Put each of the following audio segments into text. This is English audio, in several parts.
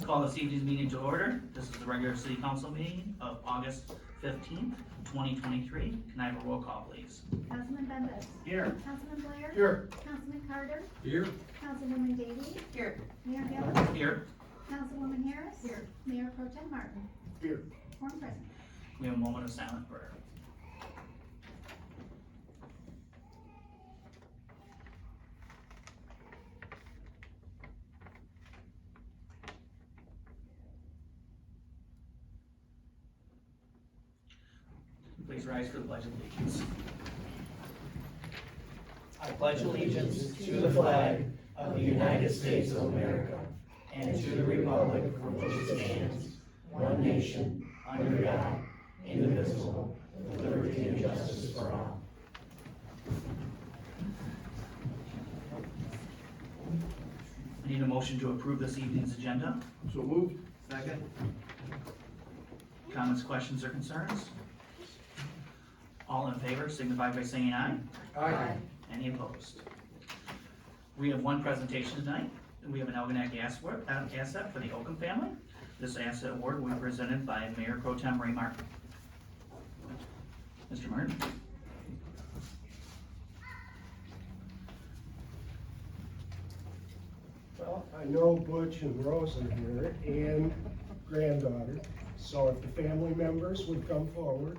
Call this evening's meeting to order. This is the regular city council meeting of August 15th, 2023. Can I have a roll call, please? Councilman Bembas. Here. Councilman Blair. Here. Councilman Carter. Here. Councilwoman Davy. Here. Mayor Hill. Here. Councilwoman Harris. Here. Mayor Pro Tem Martin. Here. Quorum present. We have a moment of silent prayer. Please rise for the Pledge of Allegiance. I pledge allegiance to the flag of the United States of America and to the republic for which it stands, one nation, under God, indivisible, with liberty and justice for all. I need a motion to approve this evening's agenda. So moved. Second. Comments, questions, or concerns? All in favor signify by saying aye. Aye. Any opposed? We have one presentation tonight. We have an Algonac asset for the Oakham family. This asset award will be presented by Mayor Pro Tem Ray Martin. Mr. Martin. Well, I know Butch and Rose are here, and granddaughter, so if the family members would come forward.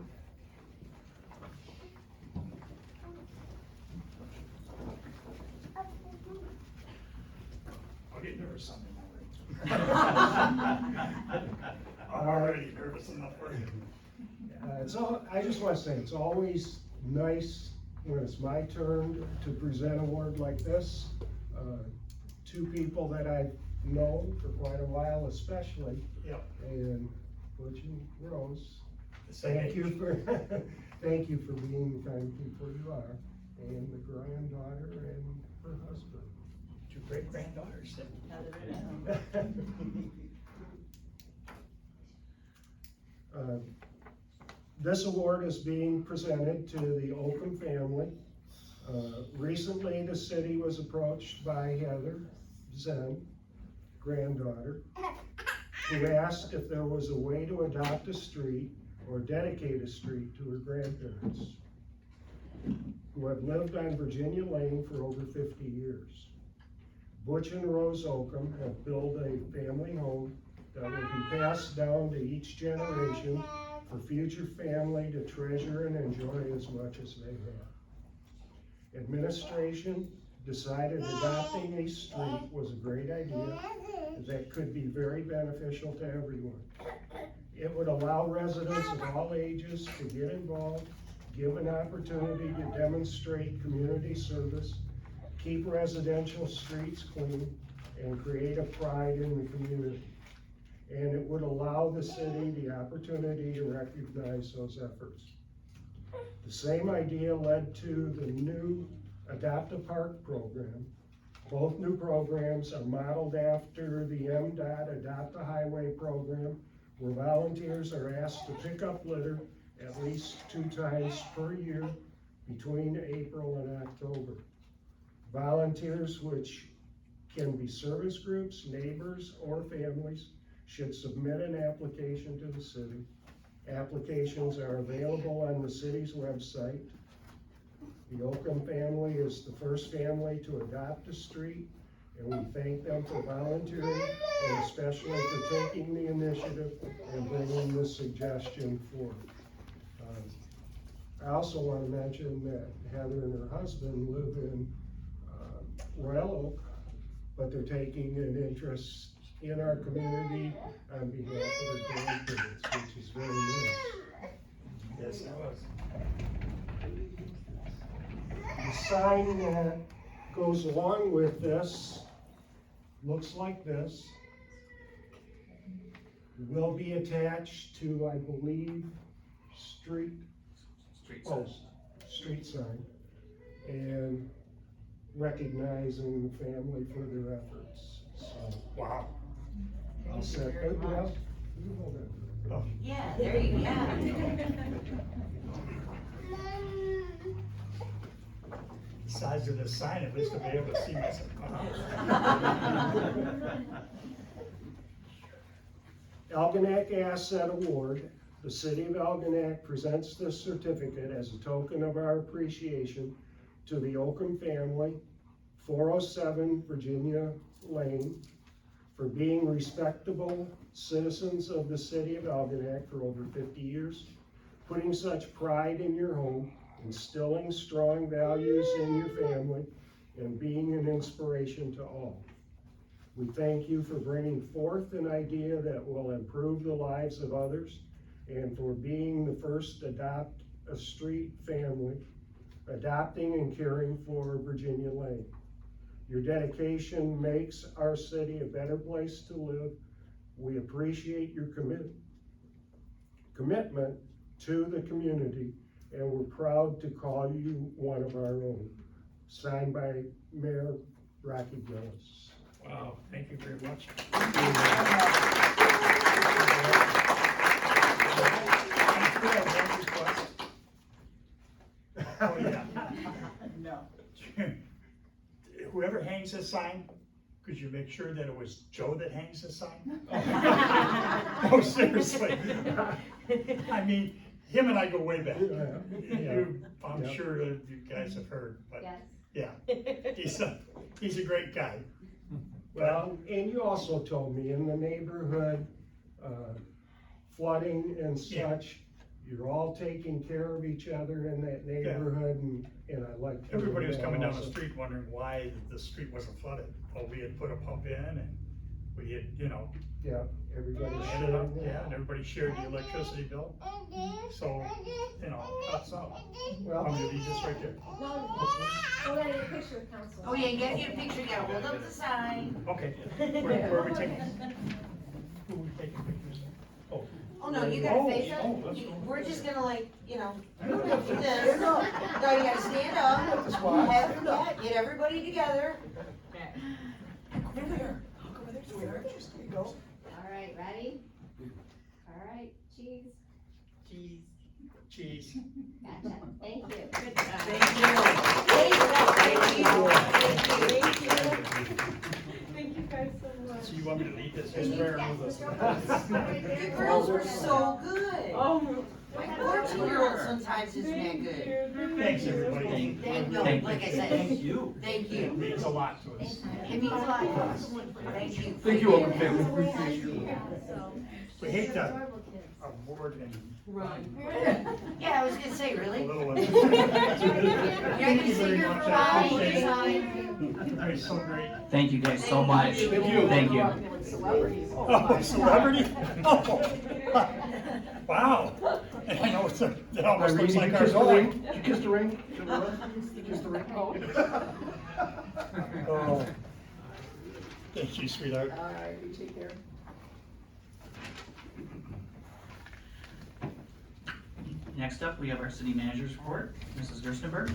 I'll get nervous on I'm already nervous enough for you. I just want to say, it's always nice when it's my turn to present an award like this. Two people that I've known for quite a while especially, Yep. and Butch and Rose, Same thank you age. for, thank you for being the kind of people you are, and the granddaughter and her husband. Two great granddaughters. This award is being presented to the Oakham family. Recently, the city was approached by Heather Zen, granddaughter, who asked if there was a way to adopt a street or dedicate a street to her grandparents, who have lived on Virginia Lane for over 50 years. Butch and Rose Oakham have built a family home that will be passed down to each generation for future family to treasure and enjoy as much as they have. Administration decided adopting a street was a great idea that could be very beneficial to everyone. It would allow residents of all ages to get involved, give an opportunity to demonstrate community service, keep residential streets clean, and create a pride in the community. And it would allow the city the opportunity to recognize those efforts. The same idea led to the new Adopt a Park program. Both new programs are modeled after the MDOT Adopt a Highway program, where volunteers are asked to pick up litter at least 2 times per year between April and October. Volunteers, which can be service groups, neighbors, or families, should submit an application to the city. Applications are available on the city's website. The Oakham family is the first family to adopt a street, and we thank them for volunteering and especially for taking the initiative and bringing this suggestion forth. I also want to mention that Heather and her husband live in Royal Oak, but they're taking an interest in our community on behalf of their grandparents, which is very nice. Yes, it was. The sign that goes along with this looks like this. It will be attached to, I believe, street sign, and recognizing the family for their efforts. So Wow. I'll set that. Well, you hold that. Oh. Yeah, there you go. The size of the sign, at least to be able to see myself. Algonac Asset Award. The City of Algonac presents this certificate as a token of our appreciation to the Oakham family, 407 Virginia Lane, for being respectable citizens of the City of Algonac for over 50 years, putting such pride in your home, instilling strong values in your family, and being an inspiration to all. We thank you for bringing forth an idea that will improve the lives of others and for being the first Adopt a Street family, adopting and caring for Virginia Lane. Your dedication makes our city a better place to live. We appreciate your commitment to the community, and we're proud to call you one of our own. Signed by Mayor Rocky Gillis. Wow, thank you very much. Oh, yeah. No. Whoever hangs this sign, could you make sure that it was Joe that hangs the sign? No, seriously. I mean, him and I go way back. I'm Yeah. sure that you guys have heard, but Yes. yeah, he's a great guy. Well, and you also told me in the neighborhood, flooding and Yeah. such, you're all taking care of each other in that neighborhood, and I like. hearing Everybody was that coming down the also. street wondering why the street wasn't flooded. Well, we had put a pump in and we had, Yeah, everybody ended up, sharing yeah, that. and everybody shared the electricity bill. So, that's all. Well, I'm gonna be just right there. We'll get a picture of council. Oh, yeah, you gotta get a picture, you gotta hold up the sign. Okay, where are we taking? Who are we taking pictures of? Oh. Oh, no, you gotta face Oh, that's it, cool. we're just gonna like, you know, do this. No, you gotta stand up, have, get everybody together. All right, ready? All right, cheese. Cheese. Gotcha. Thank you. Thank you. Thank you. Thank you guys so much. So you want me to lead this? And you- yes, Mr. Oakley. You girls were so good. Oh, My 14-year-old sometimes isn't that good. Thanks, everybody. Thank you, like I said. Thank you. Thank It you. means a lot to us. It means a lot to us. Thank you. Thank you, Oakland family, appreciate you. We hate to award any Yeah, I was gonna say, a really? little one. You're not gonna sit here for a while, hold your sign. That was so great. Thank you guys so much. Thank you. Thank you. Oh, celebrity? Oh, wow. And I know it almost looks like our dog. Did you kiss the ring? Did you kiss the ring? Oh. Thank you, sweetheart. All right, you take care. Next up, we have our city manager's report, Mrs. Gerstenberg.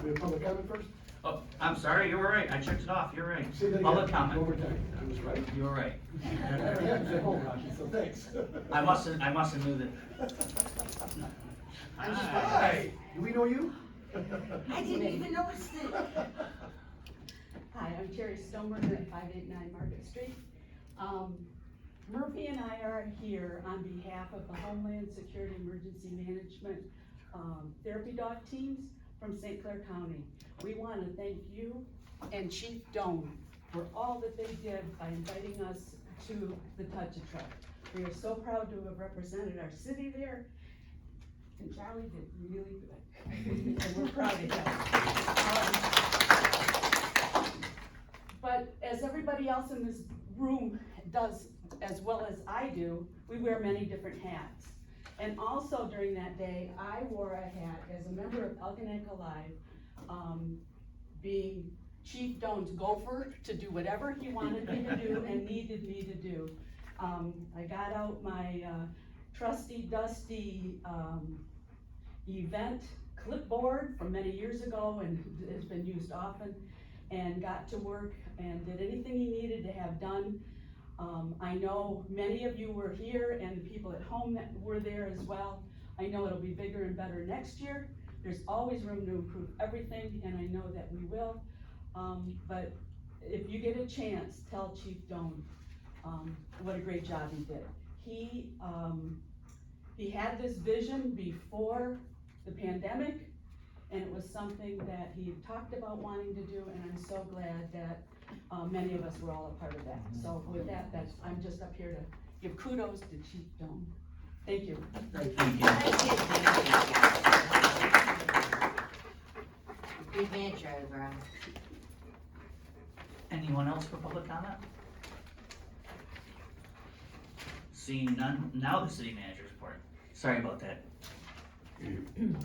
We have public comment first? Oh, I'm sorry, you were right, I checked it off, you're right. Say that again. Public One comment, more time. I was right. you were right. I haven't at home, Rocky, so thanks. I must've knew that. Hi, do we know you? I didn't even notice that. Hi, I'm Terry Stoneberger at 589 Market Street. Murphy and I are here on behalf of the Homeland Security Emergency Management Therapy Dog Teams from St. Clair County. We want to thank you and Chief Doan for all that they did by inviting us to the Touch-a-Truck. We are so proud to have represented our city there, and Charlie did really good. And we're proud of him. But as everybody else in this room does, as well as I do, we wear many different hats. And also during that day, I wore a hat as a member of Algonac Alive, being Chief Doan's gopher to do whatever he wanted me to do and needed me to do. I got out my trusty dusty event clipboard from many years ago, and it's been used often, and got to work and did anything he needed to have done. I know many of you were here and the people at home that were there as well. I know it'll be bigger and better next year. There's always room to improve everything, and I know that we will. But if you get a chance, tell Chief Doan what a great job he did. he had this vision before the pandemic, and it was something that he had talked about wanting to do, and I'm so glad that, many of us were all a part of that. So with that, I'm just up here to give kudos to Chief Doan. Thank you. Thank you. Big man, Charlie Brown. Anyone else for public comment? Seeing none, now the city manager's report. Sorry about that. Thank you,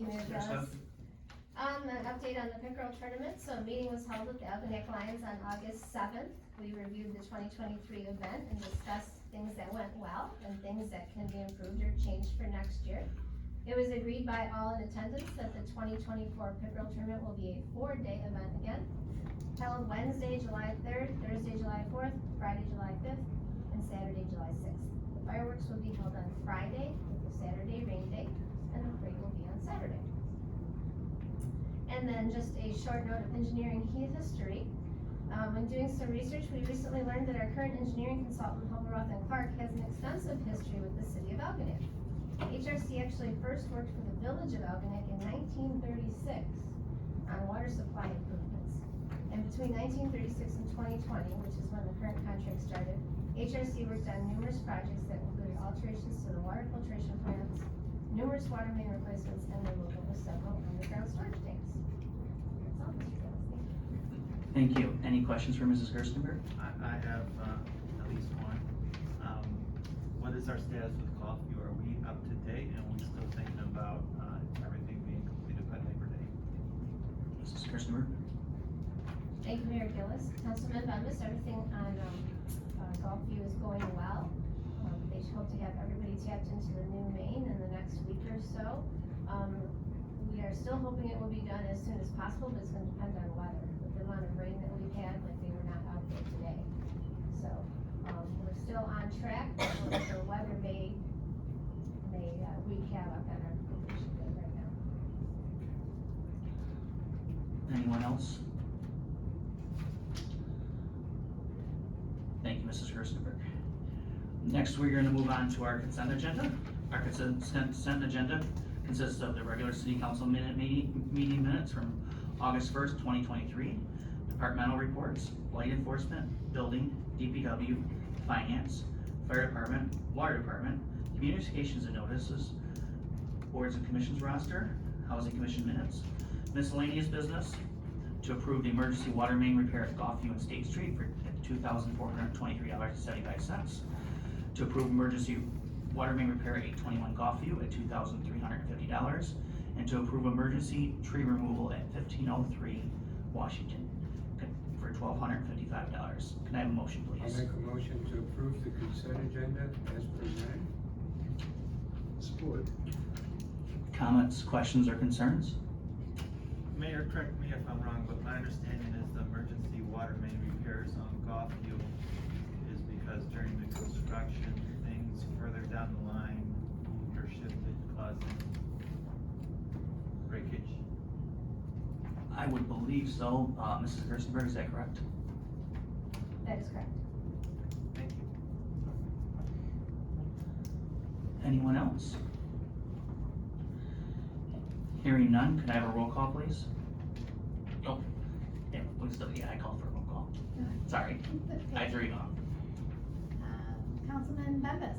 Mayor Yes, Gillis. An update on the pickerel tournament. So a meeting was held with the Algonac Lions on August 7th. We reviewed the 2023 event and discussed things that went well and things that can be improved or changed for next year. It was agreed by all in attendance that the 2024 pickerel tournament will be a 4-day event again, held Wednesday, July 3rd, Thursday, July 4th, Friday, July 5th, and Saturday, July 6th. The fireworks will be held on Friday with the Saturday rain date, and the parade will be on Saturday. And then just a short note of engineering history. When doing some research, we recently learned that our current engineering consultant, Hobart & Clark, has an extensive history with the city of Algonac. HRC actually first worked for the village of Algonac in 1936 on water supply improvements. And between 1936 and 2020, which is when the current contract started, HRC worked on numerous projects that included alterations to the water filtration plants, numerous water main replacements, and removal of several underground storage tanks. That's all, Mr. Gillis. Thank you. Thank you. Any questions for Mrs. Gerstenberg? I have, at least one. What is our status with Golfview? Are we up to date, and are we still thinking about, everything being completed by Labor Day? Mrs. Gerstenberg? Thank you, Mayor Gillis. Councilman Bembas, everything on Golfview is going well. They hope to have everybody tapped into the new main in the next week or so. We are still hoping it will be done as soon as possible, but it's gonna depend on weather. With the amount of rain that we've had, like they were not out there today. So, we're still on track, but the weather may wreak havoc on our completion date right now. Anyone else? Thank you, Mrs. Gerstenberg. Next, we're gonna move on to our consent agenda. Our consent agenda consists of the regular city council meeting minutes from August 1st, 2023, departmental reports, light enforcement, building, DPW, finance, fire department, water department, communications and notices, boards and commissions roster, housing commission minutes, miscellaneous business, to approve the emergency water main repair at Golfview and State Street for $2,423.75, to approve emergency water main repair at 821 Golfview at $2,350, and to approve emergency tree removal at 1503 Washington for $1,255. Can I have a motion, I'll please? make a motion to approve the consent agenda as presented. Support. Comments, questions, or concerns? Mayor, correct me if I'm wrong, but my understanding is the emergency water main repairs on Golfview is because during the construction, things further down the line are shifted, causing breakage. I would believe so. Mrs. Gerstenberg, is that correct? That is correct. Thank you. Anyone else? Hearing none, could I have a roll call, please? Oh, yeah, I called for a roll call. Sorry, I threw you off. Councilman Bembas.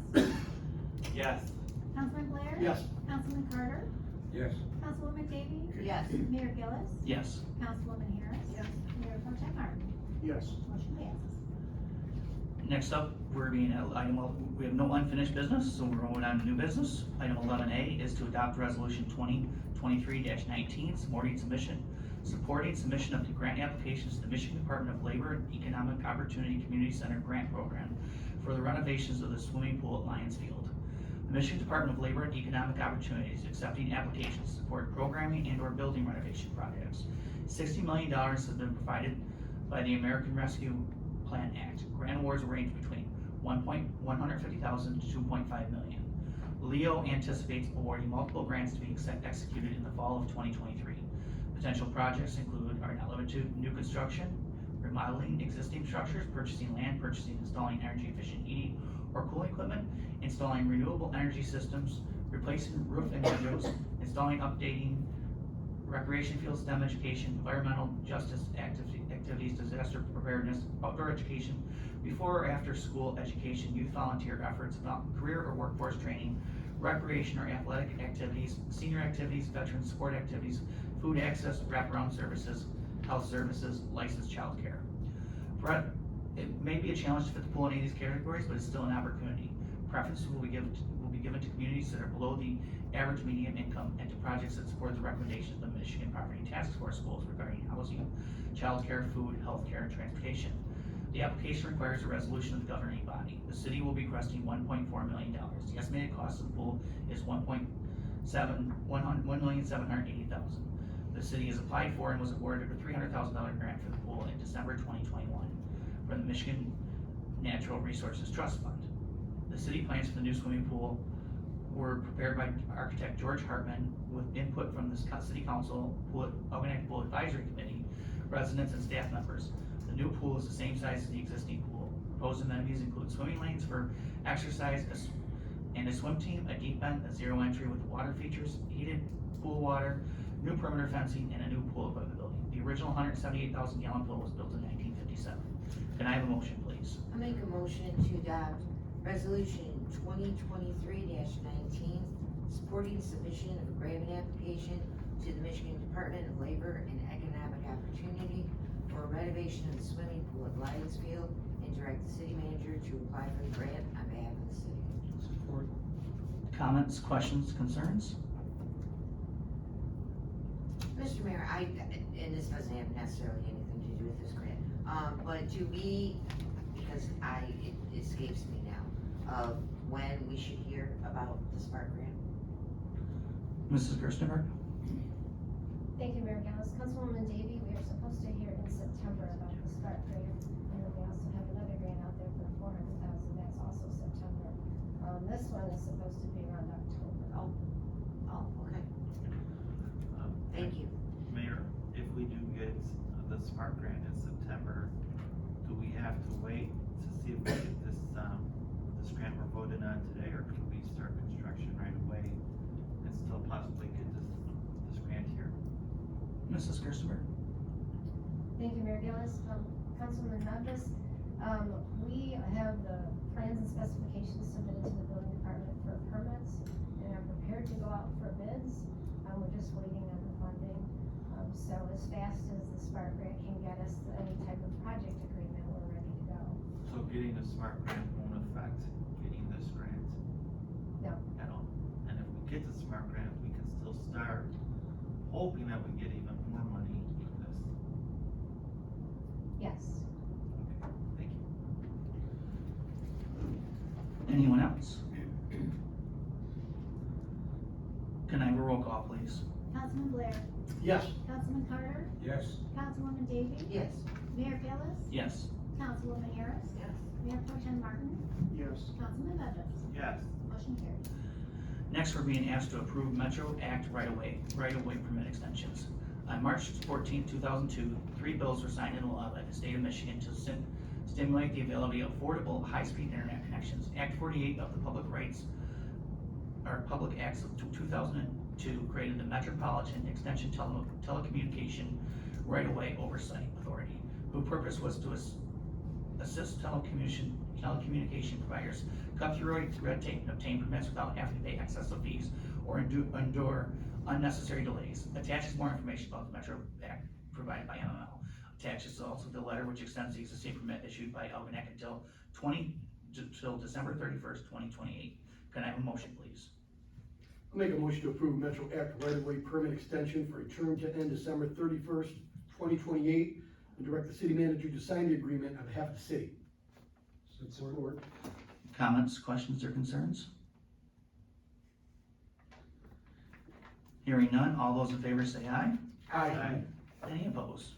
Yes. Councilman Blair. Yes. Councilman Carter. Yes. Councilwoman Davy. Yes. Mayor Gillis. Yes. Councilwoman Harris. Yes. Mayor Pro Tem Martin. Yes. Motion passes. Next up, we have no unfinished business, so we're moving on to new business. Item 11A is to adopt resolution 2023-19, supporting submission of the grant applications to the Michigan Department of Labor and Economic Opportunity Community Center Grant Program for the renovations of the swimming pool at Lions Field. The Michigan Department of Labor and Economic Opportunity is accepting applications to support programming and/or building renovation projects. $60 million has been provided by the American Rescue Plan Act. Grant awards range between $150,000 to $2.5 million. LEO anticipates awarding multiple grants to be executed in the fall of 2023. Potential projects include are limited to new construction, remodeling existing structures, purchasing land, purchasing and installing energy efficient heating or or cooling equipment, installing renewable energy systems, replacing roof and windows, installing, updating recreation field, STEM education, environmental justice activities, disaster preparedness, outdoor education, before or after school education, youth volunteer efforts, career or workforce training, recreation or athletic activities, senior activities, veteran support activities, food access, wraparound services, health services, licensed childcare. It may be a challenge to fit the pool in any of these categories, but it's still an opportunity. Preference will be given to communities that are below the average median income and to projects that support the recommendations of the Michigan Property Task Force goals regarding housing, childcare, food, healthcare, and transportation. The application requires a resolution of the governing body. The city will be requesting $1.4 million. The estimated cost of the pool is $1,780,000. The city has applied for and was awarded a $300,000 grant for the pool in December 2021 from the Michigan Natural Resources Trust Fund. The city plans for the new swimming pool were prepared by architect George Hartman with input from the city council, Algonac Pool Advisory Committee, residents and staff members. The new pool is the same size as the existing pool. Proposed amenities include swimming lanes for exercise and a swim team, a deep end, a zero entry with water features, heated pool water, new perimeter fencing, and a new pool equipment building. The original 178,000 gallon pool was built in 1957. Can I have a motion, please? I make a motion to adopt resolution 2023-19, supporting submission of a grant application to the Michigan Department of Labor and Economic Opportunity for renovation of the swimming pool at Lions Field, and direct the city manager to apply for the grant on behalf of the city. Support. Comments, questions, concerns? Mr. Mayor, and this doesn't have necessarily anything to do with this grant, but do we, because it escapes me now, of when we should hear about the Spark grant? Mrs. Gerstenberg? Thank you, Mayor Gillis. Councilwoman Davy, we are supposed to hear in September about the SPARK grant. And then we also have another grant out there for $400,000, that's also September. This one is supposed to be around October. Oh, okay, thank you. Mayor, if we do get the SMART grant in September, do we have to wait to see if we get this grant we're voting on today, or can we start construction right away and still possibly get this grant here? Mrs. Gerstenberg? Thank you, Mayor Gillis. Councilman Memphis, we have the plans and specifications submitted to the building department for permits and are prepared to go out for bids. We're just waiting on the funding. So as fast as the SPARK grant can get us any type of project agreement, we're ready to go. So getting the SMART grant won't affect getting this grant? No. At all? And if we get the SMART grant, we can still start hoping that we get even more money for this? Yes. Okay, thank you. Anyone else? Can I have a roll call, please? Councilman Blair, Yes. Councilman Carter, Yes. Councilwoman Davy, Yes. Mayor Gillis, Yes. Councilwoman Harris, Yes. Mayor Pro Tem Martin, Yes. Councilman Bendis. Yes. Motion carries. Next, we're being asked to approve Metro Act right-of-way permit extensions. On March 14, 2002, 3 bills were signed into law by the state of Michigan to stimulate the availability of affordable, high-speed internet connections. Act 48 of the Public Acts of 2002 created the Metropolitan Extension Telecommunication Right-of-Way Oversight Authority, whose purpose was to assist telecommunication providers cut through red tape and obtain permits without having to pay excessive fees or endure unnecessary delays. Attaches more information about the Metro Act provided by MML. Attaches also the letter which extends the existing permit issued by Algonac until December 31st, 2028. Can I have a motion, please? I'll make a motion to approve Metro Act right-of-way permit extension for a term to end December 31st, 2028, and direct the city manager to sign the agreement on behalf of the city. Support. Comments, questions, or concerns? Hearing none, all those in favor say aye. Aye. Any opposed?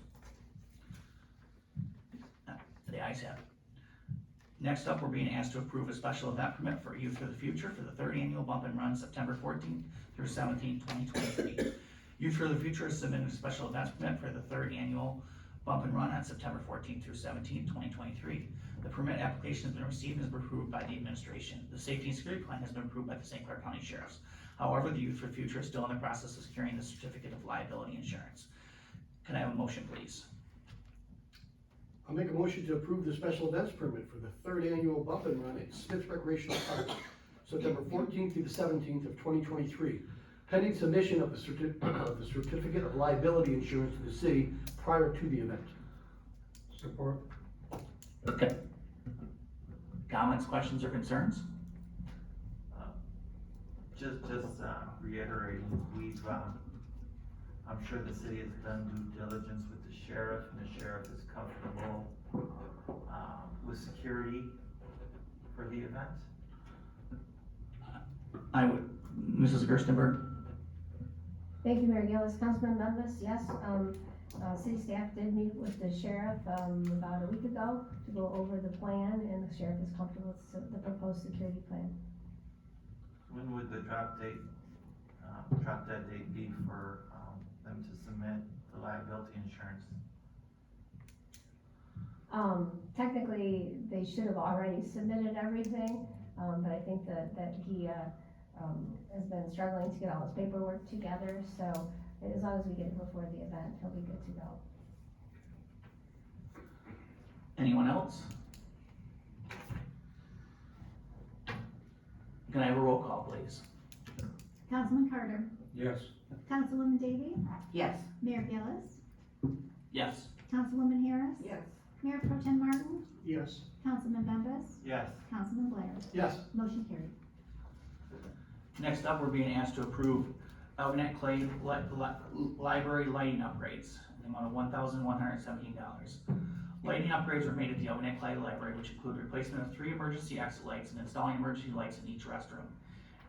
The ayes have it. Next up, we're being asked to approve a special event permit for Youth for the Future for the 3rd annual Bump and Run, September 14th through 17th, 2023. Youth for the Future is submitting a special events permit for the 3rd annual Bump and Run on September 14th through 17th, 2023. The permit application has been received and is approved by the administration. The safety and security plan has been approved by the St. Clair County Sheriffs. However, the Youth for Future is still in the process of securing the certificate of liability insurance. Can I have a motion, please? I'll make a motion to approve the special events permit for the third annual Bump and Run at Smith Recreational Park, September 14th through the 17th of 2023, pending submission of the certificate of liability insurance to the city prior to the event. Support. Okay. Comments, questions, or concerns? Just reiterating, I'm sure the city has done due diligence with the sheriff, and the sheriff is comfortable, with security for the event. I would, Mrs. Gerstenberg? Thank you, Mayor Gillis. Councilman Bembas, yes, city staff did meet with the sheriff, about a week ago to go over the plan, and the sheriff is comfortable with the proposed security plan. When would the drop dead date be for, them to submit the liability insurance? Technically, they should have already submitted everything, but I think that he, has been struggling to get all his paperwork together, so as long as we get it before the event, he'll be good to go. Anyone else? Can I have a roll call, please? Councilman Carter, Yes. Councilwoman Davy, Yes. Mayor Gillis, Yes. Councilwoman Harris, Yes. Mayor Pro Tem Martin, Yes. Councilman Bembas, Yes. Councilman Blair. Yes. Motion carried. Next up, we're being asked to approve Algonac Clay Library lighting upgrades in the amount of $1,117. Lighting upgrades were made at the Algonac Clay Library, which include replacement of 3 emergency exit lights and installing emergency lights in each restroom.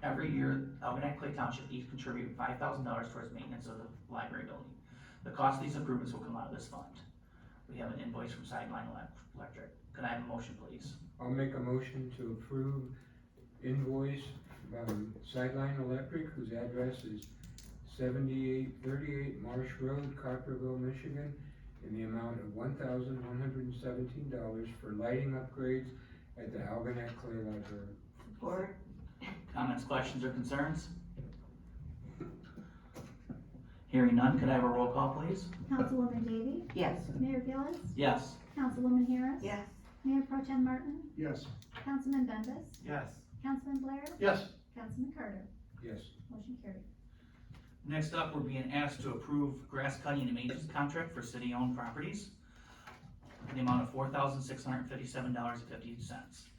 Every year, Algonac Clay Township each contribute $5,000 towards maintenance of the library building. The cost of these improvements will come out of this fund. We have an invoice from Sideline Electric. Can I have a motion, please? I'll make a motion to approve invoice from Sideline Electric, whose address is 7838 Marsh Road, Copperville, Michigan, in the amount of $1,117 for lighting upgrades at the Algonac Clay Library. Support. Comments, questions, or concerns? Hearing none, could I have a roll call, please? Councilwoman Davy, Yes. Mayor Gillis, Yes. Councilwoman Harris. Yes. Mayor Pro Tem Martin, Yes. Councilman Bembas, Yes. Councilman Blair, Yes. Councilman Carter. Yes. Motion carried. Next up, we're being asked to approve grass cutting and maintenance contract for city-owned properties in the amount of $4,657.50.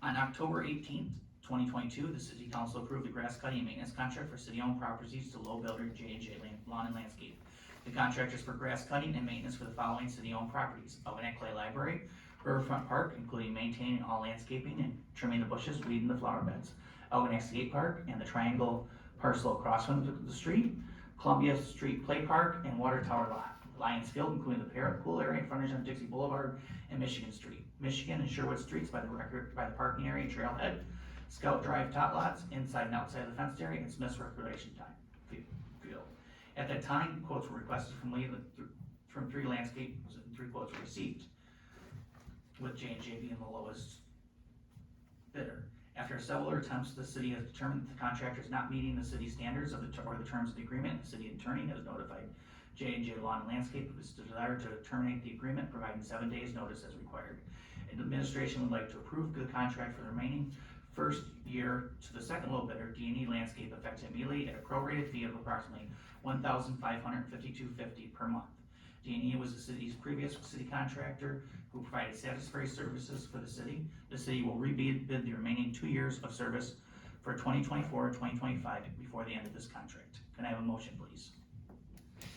On October 18th, 2022, the city council approved the grass cutting and maintenance contract for city-owned properties to low builder J&J Lawn and Landscape. The contract is for grass cutting and maintenance for the following city-owned properties: Algonac Clay Library, Riverfront Park, including maintaining all landscaping and trimming the bushes, weeding the flower beds, Algonac Skate Park, and the triangle parcel across from the street, Columbia Street Play Park, and Water Tower Lot, Lions Field, including the parrot pool area in frontage on Dixie Boulevard and Michigan Street, Michigan and Sherwood Streets by the parking area and trailhead, Scout Drive tot lots, inside and outside the fenced area, and Smith's Recreation Field. At that time, quotes were requested from 3 landscapes, and 3 quotes were received, with J&J being the lowest bidder. After several attempts, the city has determined that the contractor is not meeting the city standards or the terms of the agreement. The city attorney has notified J&J Lawn and Landscape of its desire to terminate the agreement, providing 7 days notice as required. And the administration would like to approve the contract for the remaining first year to the second low bidder, D&E Landscape, effective immediately at a prorated fee of approximately $1,552.50 per month. D&E was the city's previous city contractor who provided satisfactory services for the city. The city will rebid the remaining 2 years of service for 2024 and 2025 before the end of this contract. Can I have a motion, please?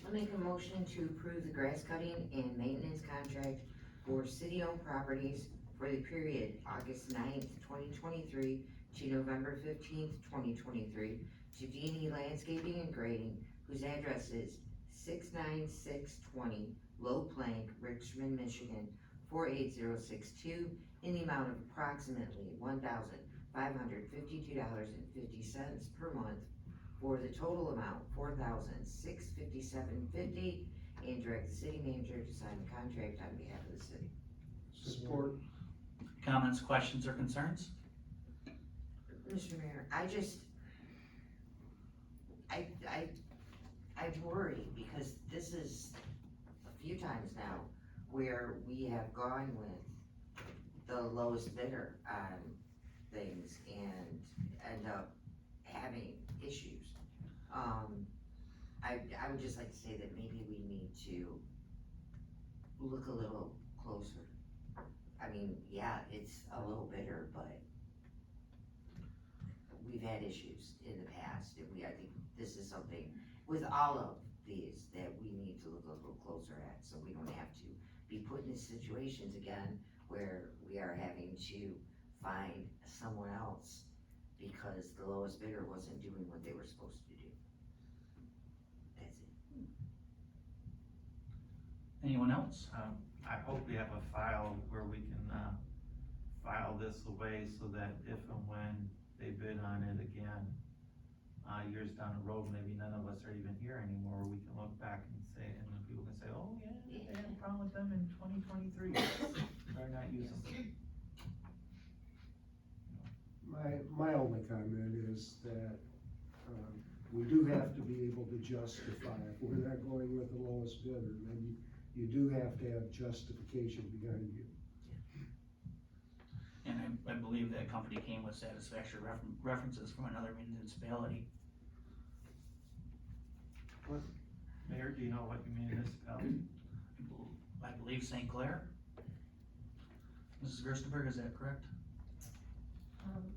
I'll make a motion to approve the grass cutting and maintenance contract for city-owned properties for the period August 9th, 2023 to November 15th, 2023 to D&E Landscaping and Grading, whose address is 69620 Low Plank, Richmond, Michigan, 48062, in the amount of approximately $1,552.50 per month, for the total amount $4,657.50, and direct the city manager to sign the contract on behalf of the city. Support. Comments, questions, or concerns? Mr. Mayor, I worry because this is a few times now where we have gone with the lowest bidder on things and end up having issues. I would just like to say that maybe we need to look a little closer. I mean, yeah, it's a little bitter, but we've had issues in the past, and I think this is something with all of these that we need to look a little closer at, so we don't have to be put in situations again where we are having to find someone else because the lowest bidder wasn't doing what they were supposed to do. That's it. Anyone else? I hope we have a file where we can, file this away so that if and when they bid on it again, years down the road, maybe none of us are even here anymore, we can look back and say, and then people can say, oh, yeah, they had a problem with them in 2023. Try not using them. My only comment is that, we do have to be able to justify, if we're not going with the lowest bidder, then you do have to have justification behind you. And I believe that company came with satisfactory references from another municipality. Mayor, do you know what you municipality? I believe St. Clair. Mrs. Gerstenberg, is that correct?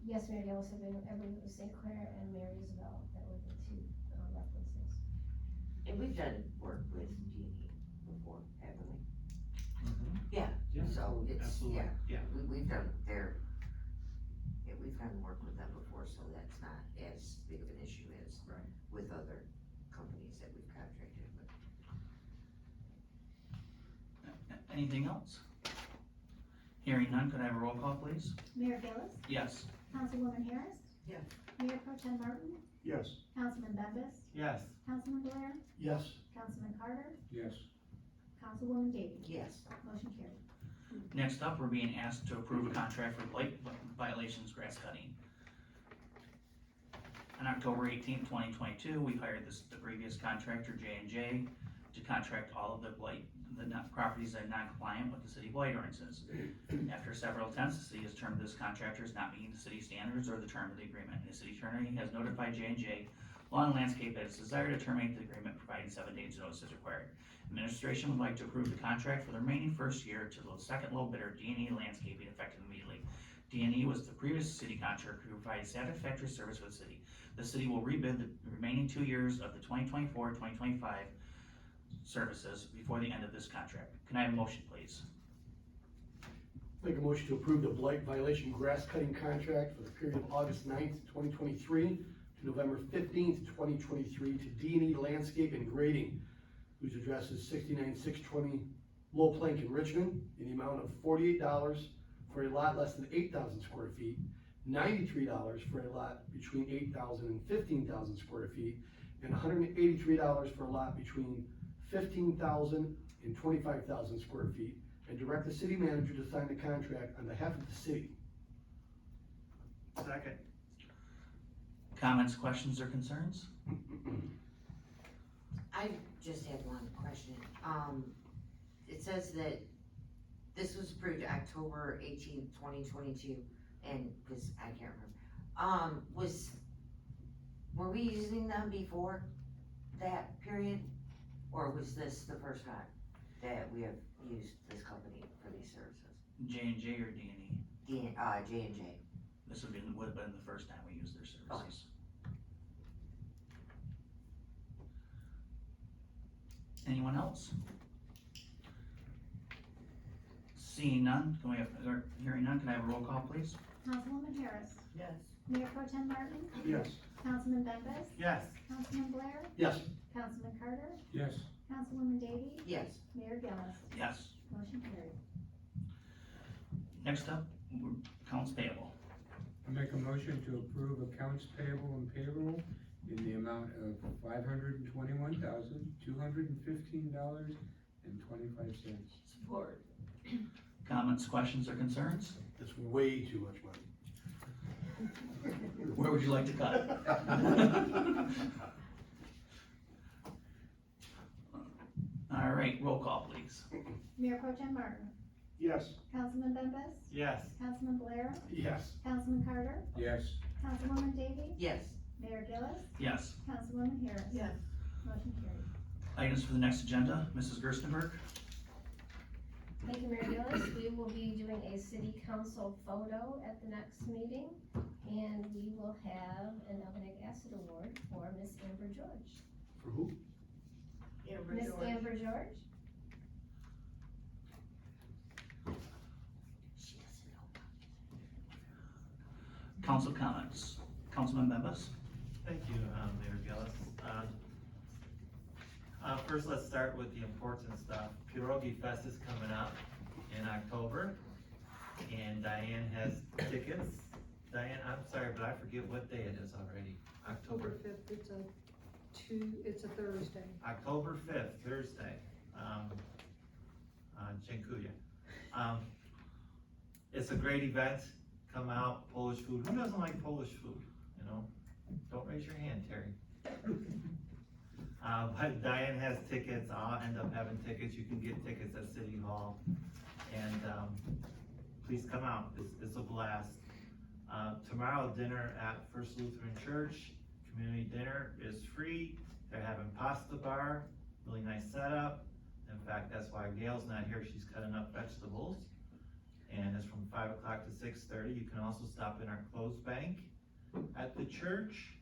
Yes, Mary Gillis have been, everyone was St. Clair and Mary Isabel, that were the two references. And we've done work with D&E before, haven't we? Yeah, Yeah, so it's, absolutely, yeah, yeah. we've done we've done work with them before, so that's not as big of an issue as Right. with other companies that we've contracted with. Anything else? Hearing none, could I have a roll call, please? Mayor Gillis, Yes. Councilwoman Harris. Yeah. Mayor Pro Tem Martin, Yes. Councilman Bembas, Yes. Councilman Blair, Yes. Councilman Carter, Yes. Councilwoman Davy. Yes. Motion carried. Next up, we're being asked to approve a contract for blight violations grass cutting. On October 18th, 2022, we hired the previous contractor, J&J, to contract all of the properties that are non-compliant with the city blight ordinances. After several attempts, the city has determined this contractor is not meeting the city standards or the term of the agreement. The city attorney has notified J&J Lawn and Landscape that its desire to terminate the agreement, providing 7 days notice is required. Administration would like to approve the contract for the remaining first year to the second low bidder, D&E Landscaping, effective immediately. D&E was the previous city contractor who provided satisfactory service for the city. The city will rebid the remaining 2 years of the 2024-2025 services before the end of this contract. Can I have a motion, please? Make a motion to approve the blight violation grass cutting contract for the period of August 9th, 2023 to November 15th, 2023 to D&E Landscape and Grading, whose address is 69620 Low Plank in Richmond, in the amount of $48 for a lot less than 8,000 square feet, $93 for a lot between 8,000 and 15,000 square feet, and $183 for a lot between 15,000 and 25,000 square feet, and direct the city manager to sign the contract on behalf of the city. Second. Comments, questions, or concerns? I just had one question. It says that this was approved October 18th, 2022, and, cause I can't remember. Were we using them before that period? Or was this the first time that we have used this company for these services? J&J or D&E? J&J. This would have been the first time we used their services. Anyone else? Seeing none, hearing none, can I have a roll call, please? Councilwoman Harris, Yes. Mayor Pro Tem Martin, Yes. Councilman Bembas, Yes. Councilman Blair, Yes. Councilman Carter, Yes. Councilwoman Davy, Yes. Mayor Gillis. Yes. Motion carried. Next up, accounts payable. I make a motion to approve accounts payable and payroll in the amount of $521,215.25. Support. Comments, questions, or concerns? It's way too much money. Where would you like to cut? All right, roll call, please. Mayor Pro Tem Martin, Yes. Councilman Bembas, Yes. Councilman Valero, Yes. Councilman Carter, Yes. Councilwoman Davies, Yes. Mayor Gillis, Yes. Councilwoman Harris. Yes. Motion carried. Items for the next agenda, Mrs. Gerstenberg. Thank you, Mayor Gillis. We will be doing a city council photo at the next meeting, and we will have an Algonac Acid Award for Miss Amber George. For who? Miss Amber George? Council comments. Councilman Bembas. Thank you, Mayor Gillis. First, let's start with the important stuff. Pierogi Fest is coming up in October, and Diane has tickets. Diane, I'm sorry, but I forget what day it is already. October October, 5th, it's a Thursday. October 5th, Thursday, Chinkuya. It's a great event. Come out, Polish food. Who doesn't like Polish food, you know? Don't raise your hand, Terry. But Diane has tickets, I'll end up having tickets, you can get tickets at City Hall. And, please come out, it's a blast. Tomorrow, dinner at First Lutheran Church, community dinner is free. They're having pasta bar, really nice setup. In fact, that's why Gail's not here, she's cutting up vegetables. And it's from 5 o'clock to 6:30. You can also stop in our clothes bank at the church.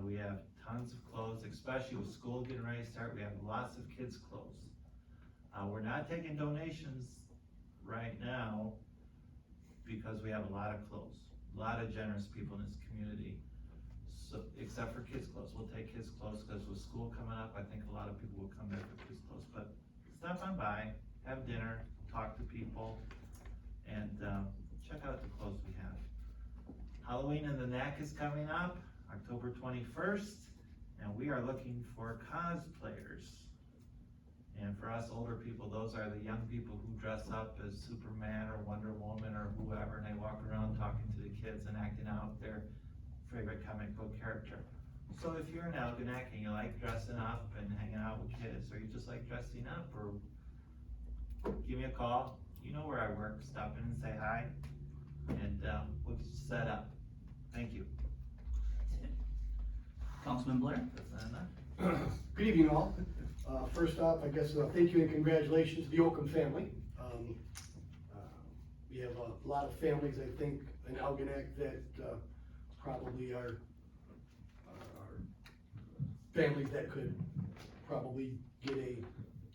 We have tons of clothes, especially with school getting ready to start. We have lots of kids' clothes. We're not taking donations right now because we have a lot of clothes, a lot of generous people in this community. So, except for kids' clothes, we'll take kids' clothes because with school coming up, I think a lot of people will come there for kids' clothes. But stop on by, have dinner, talk to people, and check out the clothes we have. Halloween in the Knack is coming up, October 21st, and we are looking for cosplayers. And for us older people, those are the young people who dress up as Superman or Wonder Woman or whoever, and they walk around talking to the kids and acting out their favorite comic book character. So if you're an Algonac and you like dressing up and hanging out with kids, or you just like dressing up, or give me a call. You know where I work, stop in and say hi, and we'll get you set up. Thank you. Councilman Blair. That's not enough. Good evening, all. First off, I guess, thank you and congratulations to the Oakham family. We have a lot of families, I think, in Algonac that probably are families that could probably get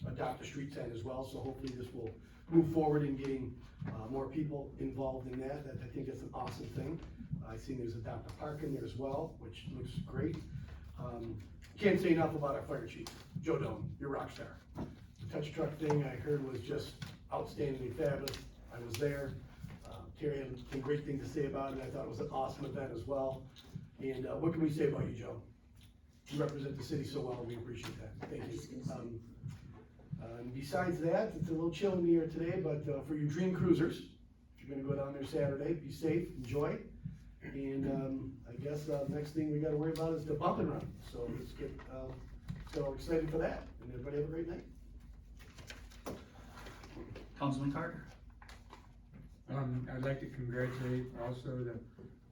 adopt a street sign as well, so hopefully this will move forward in getting more people involved in that. I think that's an awesome thing. I see there's Adopt a Park in there as well, which looks great. Can't say enough about our fire chief, Joe Dome, you're a rock star. The touch truck thing I heard was just outstandingly fabulous. I was there. Terry had some great things to say about it. I thought it was an awesome event as well. And what can we say about you, Joe? You represent the city so well, we appreciate that. Thank you. And besides that, it's a little chill in the air today, but for your dream cruisers, if you're gonna go down there Saturday, be safe, enjoy. And I guess next thing we gotta worry about is the bump and run. So let's get, so excited for that. And everybody have a great night. Councilman Carter. I'd like to congratulate also the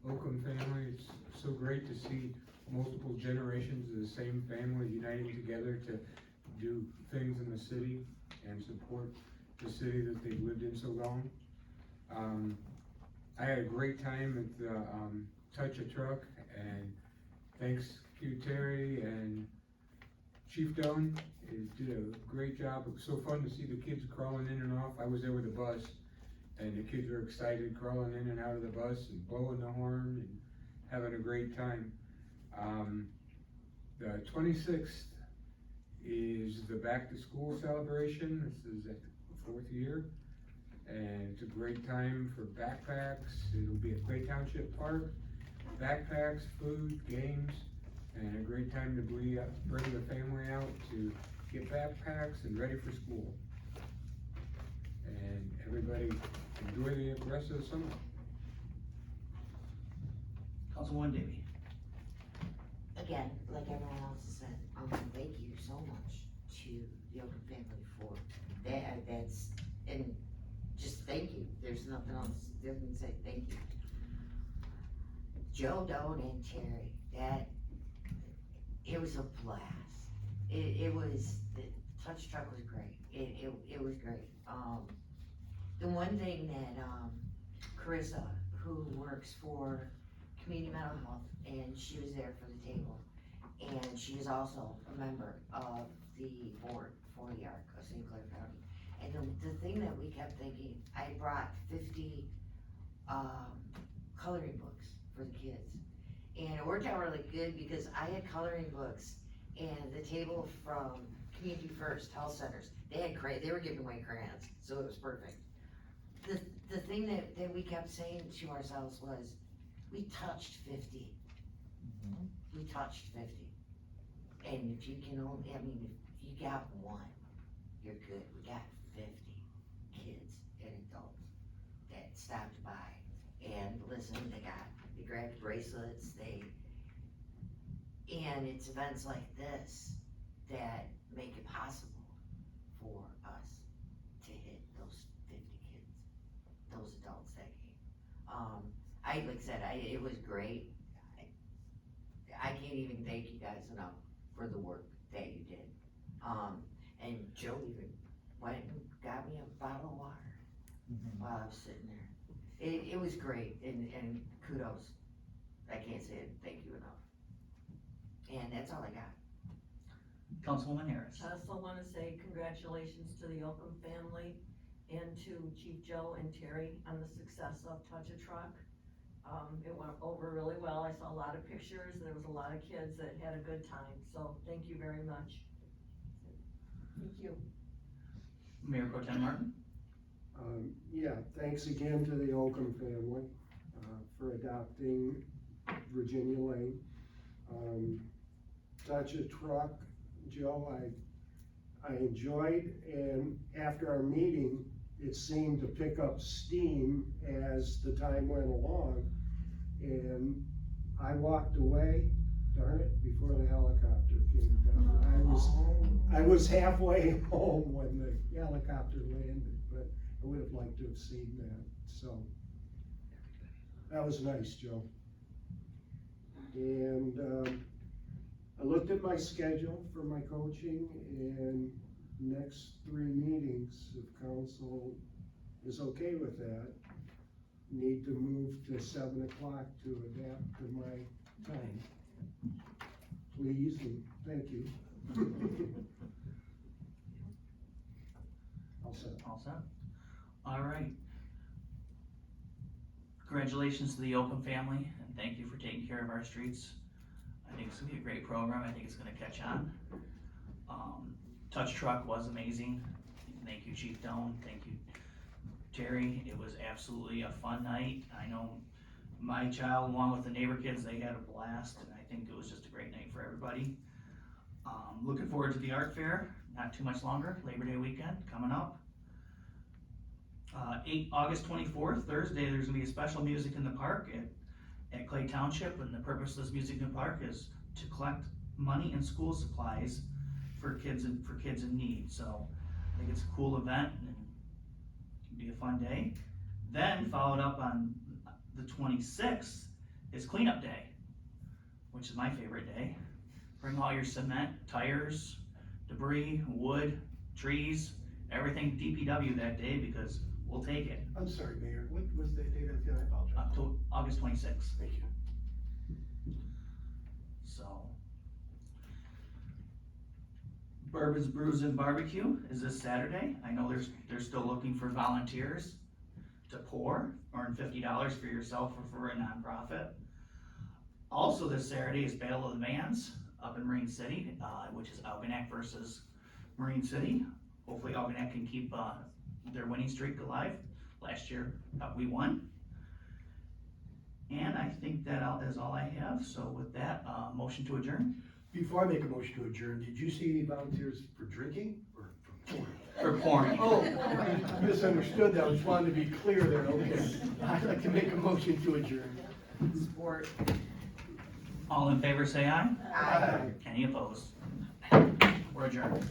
Oakham family. It's so great to see multiple generations of the same family uniting together to do things in the city and support the city that they've lived in so long. I had a great time at the Touch a Truck, and thanks to Terry and Chief Doan, he did a great job. It was so fun to see the kids crawling in and off. I was there with the bus, and the kids were excited, crawling in and out of the bus and blowing the horn and having a great time. The 26th is the back to school celebration. This is at the 4th year, and it's a great time for backpacks. It'll be at Clay Township Park. Backpacks, food, games, and a great time to bring the family out to get backpacks and ready for school. And everybody enjoy the rest of the summer. Councilwoman Davy. Again, like everyone else has said, thank you so much to the Oakland family for that, and just thank you, there's nothing else, they can say thank you. Joe, Doan, and Terry, it was a blast. It was, the touch truck was great, it was great. The one thing that, Carissa, who works for Community Mental Health, and she was there for the table, and she is also a member of the board for the ARC of St. Clair County. And the thing that we kept thinking, I brought 50, coloring books for the kids. And it worked out really good because I had coloring books and the table from Community First Health Centers, they were giving away crayons, so it was perfect. The thing that we kept saying to ourselves was, we touched 50. We touched 50. And if you can only, if you got one, you're good. We got 50 kids and adults that stopped by and listened, they grabbed bracelets, and it's events like this that make it possible for us to hit those 50 kids, those adults that came. Like I said, it was great. I can't even thank you guys enough for the work that you did. And Joe even went and got me a bottle of water while I was sitting there. It was great, and kudos. I can't say it, thank you enough. And that's all I got. Councilwoman Harris. I also want to say congratulations to the Oakham family and to Chief Joe and Terry on the success of Touch a Truck. It went over really well. I saw a lot of pictures. There was a lot of kids that had a good time. So thank you very much. Thank you. Mayor Pro Tem Martin. Yeah, thanks again to the Oakham family, for adopting Virginia Lane. Touch a Truck, Joe, I enjoyed, and after our meeting, it seemed to pick up steam as the time went along, and I walked away, darn it, before the helicopter came down. I was halfway home when the helicopter landed, but I would have liked to have seen that, so. That was nice, Joe. And, I looked at my schedule for my coaching, and next 3 meetings, if council is okay with that, need to move to 7 o'clock to adapt to my time. Please, and thank you. All set. All set. All right. Congratulations to the Oakham family, and thank you for taking care of our streets. I think it's gonna be a great program. I think it's gonna catch on. Touch Truck was amazing. Thank you, Chief Doan. Thank you, Terry. It was absolutely a fun night. I know my child, along with the neighbor kids, they had a blast, and I think it was just a great night for everybody. Looking forward to the art fair. Not too much longer. Labor Day weekend coming up. August 24th, Thursday, there's gonna be a special music in the park at Clay Township, and the purpose of this music in the park is to collect money and school supplies for kids in need. So I think it's a cool event, and it'll be a fun day. Then followed up on the 26th is cleanup day, which is my favorite day. Bring all your cement, tires, debris, wood, trees, everything DPW that day, because we'll take it. I'm sorry, Mayor, what was the date of the, I apologize. Up to August 26th. Thank you. So. Bourbon's Brews and Barbecue is this Saturday. I know they're still looking for volunteers to pour, earn $50 for yourself or for a nonprofit. Also this Saturday is Battle of the Bands up in Marine City, which is Algonac versus Marine City. Hopefully Algonac can keep their winning streak alive. Last year we won. And I think that is all I have. So with that, motion to adjourn. Before I make a motion to adjourn, did you see any volunteers for drinking or for pouring? For pouring. Oh, misunderstood that, I just wanted to be clear there, okay. I'd like to make a motion to adjourn. Support. All in favor, say aye. Aye. Any opposed? We're adjourned.